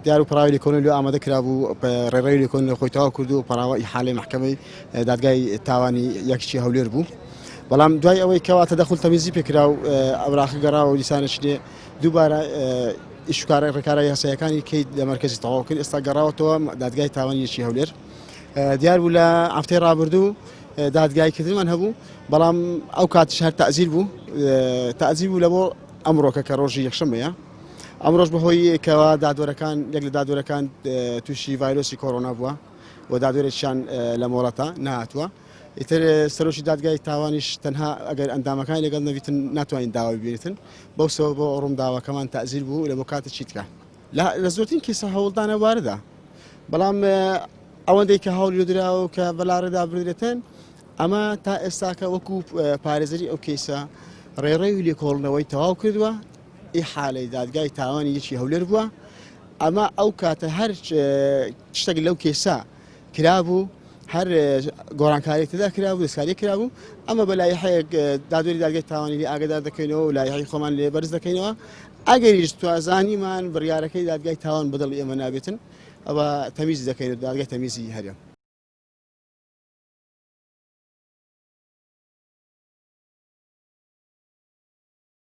دیار و پراوی لیکن لو آماده کرابو ڕێڕەوی لیکن خۆی تەواو کردو و پراوە حاڵی محکمەی دادگای تاوانی یەکشی هەولێر بوو بەڵام دوای ئەوەی کەوا تەدەخل تەمیزی پێکرا و ئەوراقی گەڕاوە و دیسانش لێ دووبارە ئیشکارە ڕێکارە یاساییەکانی کەی لە مەرکەزی تەواو کرد ئێستا گەڕاوەتەوە دادگای تاوانی یەکشی هەولێر دیار بوو لە هەفتەی ڕابردوو دادگایکردنمان هەبوو بەڵام ئەو کاتش هەر تەعزیر بوو بوو لە بۆ ئەمڕۆکە کە ڕۆژی یەکشەمەیە ئەمڕۆژ بەهۆی کەوا دادوەرەکان یەک لە دادوەرەکان تووشی ڤایرۆسی کۆڕۆنا بووە و دادوەرێکیان لە مۆڵەتە نهاتووە ئیتر سەرۆکی دادگای تاوانیش تەنها ئەگەر ئەندامەکانی لەگەڵ نەبیتن ناتوانین داوای ببینێتن بەو سەبەبە بۆ ڕوون داواکەمان تەعزیر بوو لە بۆ کاتە چیتکە لە زۆرترین کێسە هەوڵدانە واردە بەڵام ئەوەندەی کە هەوڵی درراوە و کە بەلاڕێدا بردرێتن ئەمە تا ئێستاکە وەکو پارێزەری ئەو کێسە ڕێڕەوی لێکۆڵنەوەی تەواو کردووە حالەی دادگای تاوانی یەکی هەولێر بووە ئەمە ئەو کاتە هەر شتێک لەو کێسە کرابوو هەر گۆڕانکاریەک تێدا کرابوو دەستکاری کرابوو ئەمە بە لایحەیەک دادوەری دادگای تاوانی ئاگادار دەکەینەوە و لایحەی خۆمان لێ بەرز دەکەینەوە ئەگەریش توازانیمان بڕیارەکەی دادگای تاوان بەدڵ ئێمە نابێتن ئەوە تەمیز دەکەین دادگای تەمیزی هەرێم